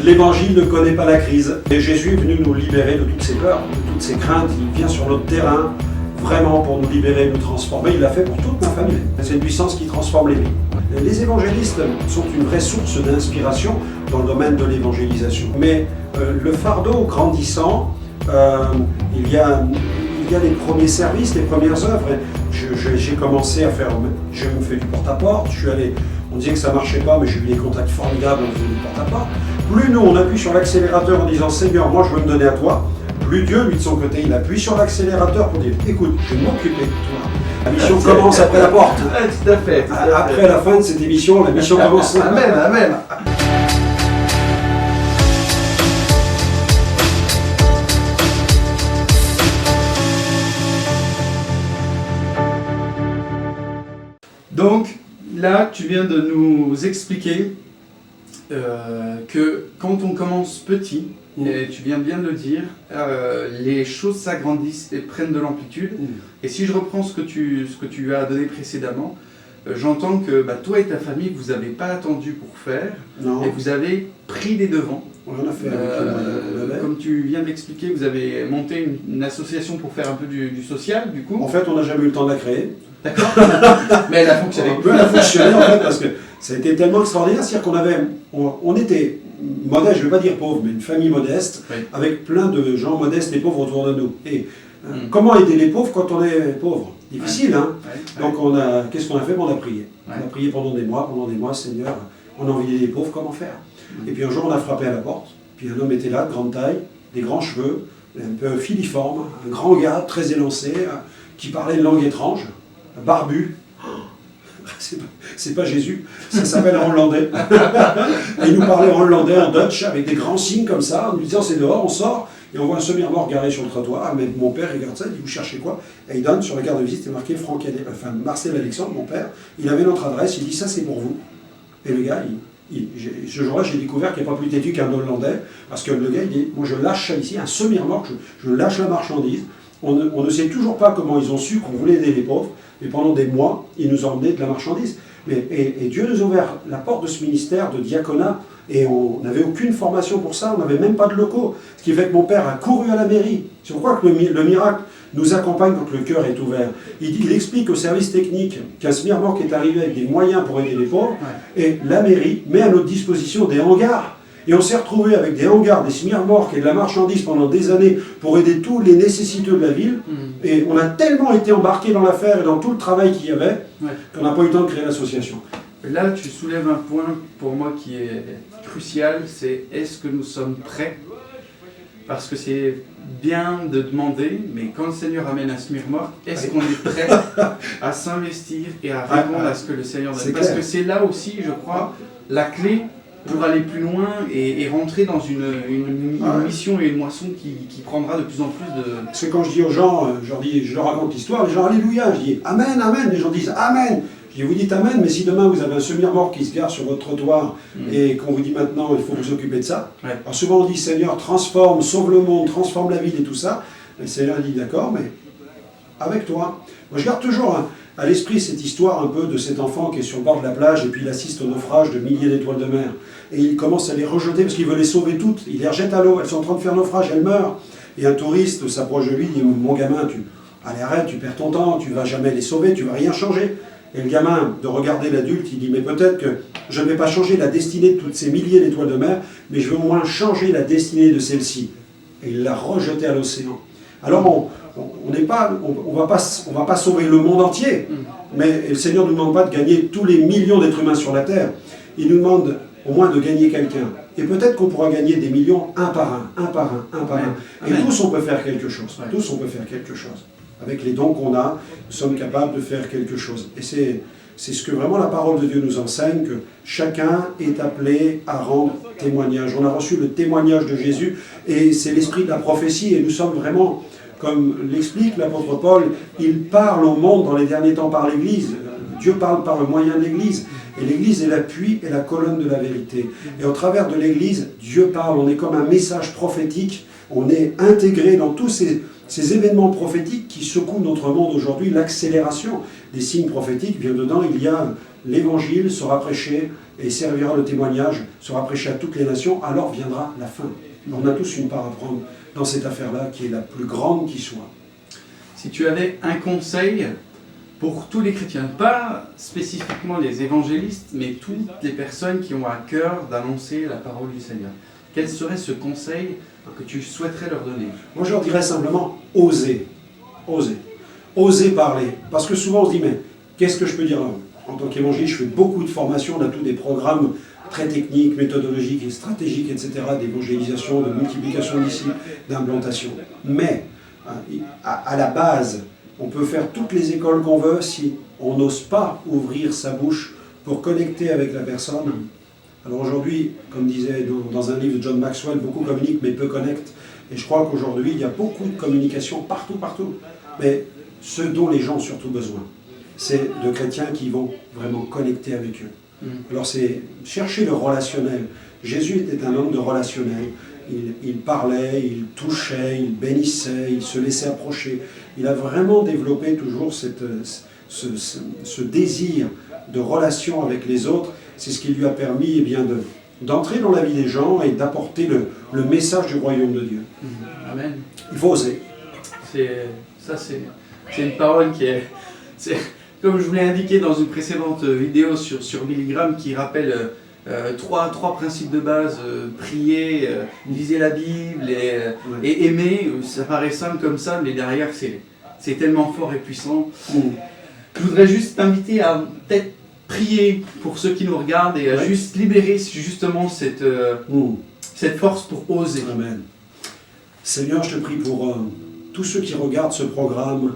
L'évangile ne connaît pas la crise. Et Jésus est venu nous libérer de toutes ces peurs, de toutes ces craintes. Il vient sur notre terrain, vraiment pour nous libérer, nous transformer. Il l'a fait pour toute ma famille. C'est une puissance qui transforme les vies. Les évangélistes sont une vraie source d'inspiration dans le domaine de l'évangélisation. Mais le fardeau grandissant, il y a les premiers services, les premières œuvres. J'ai commencé à faire, je me fais du porte-à-porte, je suis allé, on disait que ça ne marchait pas, mais j'ai eu des contacts formidables en faisant du porte-à-porte. Plus nous, on appuie sur l'accélérateur en disant « Seigneur, moi je veux me donner à toi », plus Dieu, lui de son côté, il appuie sur l'accélérateur pour dire « Écoute, je vais m'occuper de toi ». La mission commence après la porte. Tout à fait. Après la fin de cette émission, la mission commence. Amen, amen. Donc, là, tu viens de nous expliquer que quand on commence petit, et tu viens bien de le dire, les choses s'agrandissent et prennent de l'amplitude. Et si je reprends ce que tu as donné précédemment, j'entends que toi et ta famille, vous n'avez pas attendu pour faire, Non. et vous avez pris des devants. On en a fait avec Comme tu viens de l'expliquer, vous avez monté une association pour faire un peu du social, du coup. En fait, on n'a jamais eu le temps de la créer. D'accord. Mais elle a fonctionné. Elle a fonctionné en fait parce que ça a été tellement extraordinaire, c'est-à-dire on était modeste, je ne vais pas dire pauvre, mais une famille modeste, Oui. avec plein de gens modestes et pauvres autour de nous. Et comment aider les pauvres quand on est pauvre? Difficile, hein? Ouais. Donc qu'est-ce qu'on a fait? On a prié. Ouais. On a prié pendant des mois, Seigneur, on a envie d'aider les pauvres, comment faire? Et puis un jour, on a frappé à la porte, puis un homme était là, de grande taille, des grands cheveux, un peu filiforme, un grand gars, très élancé, qui parlait une langue étrange, barbu. C'est pas Jésus, ça s'appelle en hollandais. Et il nous parlait en hollandais, en Dutch, avec des grands signes comme ça, en nous disant c'est dehors, on sort, et on voit un semi-remorque garé sur le trottoir. Mais mon père regarde ça, il dit vous cherchez quoi? Et il donne sur la carte de visite, c'est marqué Marcel Alexandre, mon père. Il avait notre adresse, il dit ça c'est pour vous. Et le gars, ce jour-là, j'ai découvert qu'il n'y a pas plus têtu qu'un hollandais, parce que le gars, il dit moi je lâche ça ici, un semi-remorque, je lâche la marchandise. On ne sait toujours pas comment ils ont su qu'on voulait aider les pauvres, mais pendant des mois, ils nous ont emmené de la marchandise. Et Dieu nous a ouvert la porte de ce ministère de diaconat, et on n'avait aucune formation pour ça, on n'avait même pas de locaux. Ce qui fait que mon père a couru à la mairie. C'est pourquoi que le miracle nous accompagne quand le cœur est ouvert. Il explique au service technique qu'un semi-remorque est arrivé avec des moyens pour aider les pauvres, et la mairie met à notre disposition des hangars. Et on s'est retrouvé avec des hangars, des semi-remorques et de la marchandise pendant des années pour aider tous les nécessiteux de la ville. Et on a tellement été embarqués dans l'affaire et dans tout le travail qu'il y avait qu'on n'a pas eu le temps de créer l'association. Là, tu soulèves un point pour moi qui est crucial, c'est est-ce que nous sommes prêts? Parce que c'est bien de demander, mais quand le Seigneur amène un semi-remorque, est-ce qu'on est prêt à s'investir et à répondre à ce que le Seigneur donne? Parce que c'est là aussi, je crois, la clé pour aller plus loin et rentrer dans une mission et une moisson qui prendra de plus en plus de... Parce que quand je dis aux gens, je leur raconte l'histoire, les gens Alléluia, je dis Amen, Amen, les gens disent Amen. Je dis vous dites Amen, mais si demain vous avez un semi-remorque qui se gare sur votre trottoir et qu'on vous dit maintenant il faut vous occuper de ça, alors souvent on dit Seigneur transforme, sauve le monde, transforme la ville et tout ça, et le Seigneur dit d'accord, mais avec toi. Moi je garde toujours à l'esprit cette histoire un peu de cet enfant qui est sur le bord de la plage et puis il assiste au naufrage de milliers d'étoiles de mer. Et il commence à les rejeter parce qu'il veut les sauver toutes. Il les rejette à l'eau, elles sont en train de faire naufrage, elles meurent. Et un touriste s'approche de lui, dit mon gamin, allez arrête, tu perds ton temps, tu ne vas jamais les sauver, tu ne vas rien changer. Et le gamin, de regarder l'adulte, il dit mais peut-être que je ne vais pas changer la destinée de toutes ces milliers d'étoiles de mer, mais je vais au moins changer la destinée de celle-ci. Et il l'a rejetée à l'océan. Alors on va pas sauver le monde entier, mais le Seigneur ne nous demande pas de gagner tous les millions d'êtres humains sur la terre. Il nous demande au moins de gagner quelqu'un. Et peut-être qu'on pourra gagner des millions un par un. Et tous on peut faire quelque chose. Tous on peut faire quelque chose. Avec les dons qu'on a, nous sommes capables de faire quelque chose. Et c'est ce que vraiment la parole de Dieu nous enseigne, que chacun est appelé à rendre témoignage. On a reçu le témoignage de Jésus, et c'est l'esprit de la prophétie, et nous sommes vraiment... Comme l'explique l'apôtre Paul, il parle au monde dans les derniers temps par l'Église. Dieu parle par le moyen de l'Église. Et l'Église est l'appui et la colonne de la vérité. Et au travers de l'Église, Dieu parle. On est comme un message prophétique On est intégré dans tous ces événements prophétiques qui secouent notre monde aujourd'hui. L'accélération des signes prophétiques vient dedans. Il y a l'évangile sera prêché et servira le témoignage, sera prêché à toutes les nations, alors viendra la fin. On a tous une part à prendre dans cette affaire-là qui est la plus grande qui soit. Si tu avais un conseil pour tous les chrétiens, pas spécifiquement les évangélistes, mais toutes les personnes qui ont à cœur d'annoncer la parole du Seigneur, quel serait ce conseil que tu souhaiterais leur donner? Moi, je leur dirais simplement, osez. Osez. Osez parler. Parce que souvent, on se dit, mais qu'est-ce que je peux dire? En tant qu'évangéliste, je fais beaucoup de formations, on a tous des programmes très techniques, méthodologiques et stratégiques, etc., d'évangélisation, de multiplication d'ici, d'implantation. Mais, à la base, on peut faire toutes les écoles qu'on veut si on n'ose pas ouvrir sa bouche pour connecter avec la personne. Alors aujourd'hui, comme disait dans un livre de John Maxwell, beaucoup communiquent mais peu connectent. Et je crois qu'aujourd'hui, il y a beaucoup de communication partout. Mais ce dont les gens ont surtout besoin, c'est de chrétiens qui vont vraiment connecter avec eux. Alors c'est chercher le relationnel. Jésus était un homme de relationnel. Il parlait, il touchait, il bénissait, il se laissait approcher. Il a vraiment développé toujours ce désir de relation avec les autres. C'est ce qui lui a permis d'entrer dans la vie des gens et d'apporter le message du royaume de Dieu. Amen. Il faut oser. C'est une parole qui est... Comme je vous l'ai indiqué dans une précédente vidéo sur Billy Graham, qui rappelle trois principes de base, prier, lisez la Bible et aimer. Ça paraît simple comme ça, mais derrière c'est tellement fort et puissant. Je voudrais juste t'inviter à peut-être prier pour ceux qui nous regardent et à juste libérer justement cette force pour oser. Amen. Seigneur, je te prie pour tous ceux qui regardent ce programme,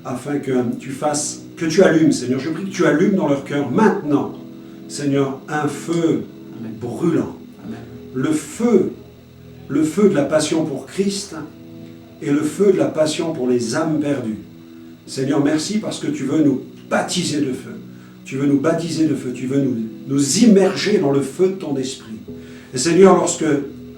afin que tu allumes, Seigneur. Je prie que tu allumes dans leur cœur maintenant, Seigneur, un feu brûlant. Amen. Le feu de la passion pour Christ et le feu de la passion pour les âmes perdues. Seigneur, merci parce que tu veux nous baptiser de feu. Tu veux nous baptiser de feu. Tu veux nous immerger dans le feu de ton esprit. Et Seigneur, lorsque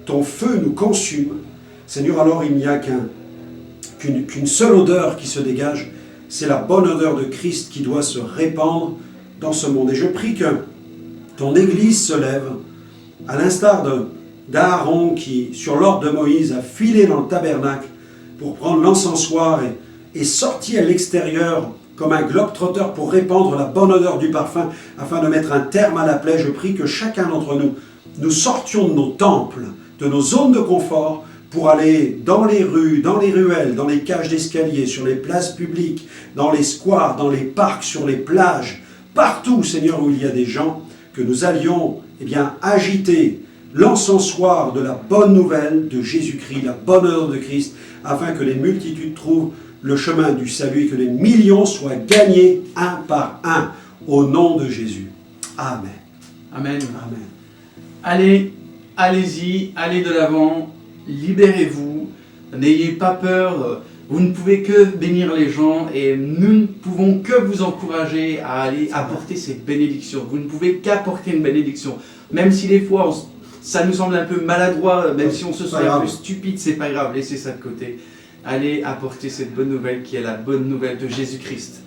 ton feu nous consume, Seigneur, alors il n'y a qu'une seule odeur qui se dégage, c'est la bonne odeur de Christ qui doit se répandre dans ce monde. Et je prie que ton Église se lève, à l'instar d'Aaron qui, sur l'ordre de Moïse, a filé dans le tabernacle pour prendre l'encensoir et sortir à l'extérieur comme un globe-trotteur pour répandre la bonne odeur du parfum, afin de mettre un terme à la plaie. Je prie que chacun d'entre nous sortions de nos temples, de nos zones de confort, pour aller dans les rues, dans les ruelles, dans les cages d'escalier, sur les places publiques, dans les squares, dans les parcs, sur les plages, partout, Seigneur, où il y a des gens, que nous allions agiter l'encensoir de la bonne nouvelle de Jésus-Christ, la bonne odeur de Christ, afin que les multitudes trouvent le chemin du salut et que les millions soient gagnés un par un, au nom de Jésus. Amen. Amen. Amen. Allez-y, allez de l'avant. Libérez-vous, n'ayez pas peur, vous ne pouvez que bénir les gens et nous ne pouvons que vous encourager à aller apporter cette bénédiction. Vous ne pouvez qu'apporter une bénédiction, même si des fois ça nous semble un peu maladroit, même si on se sent un peu stupide, c'est pas grave, laissez ça de côté. Allez apporter cette bonne nouvelle qui est la bonne nouvelle de Jésus-Christ.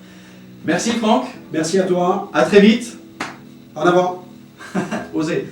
Merci Franck. Merci à toi. À très vite. En avant. Osez.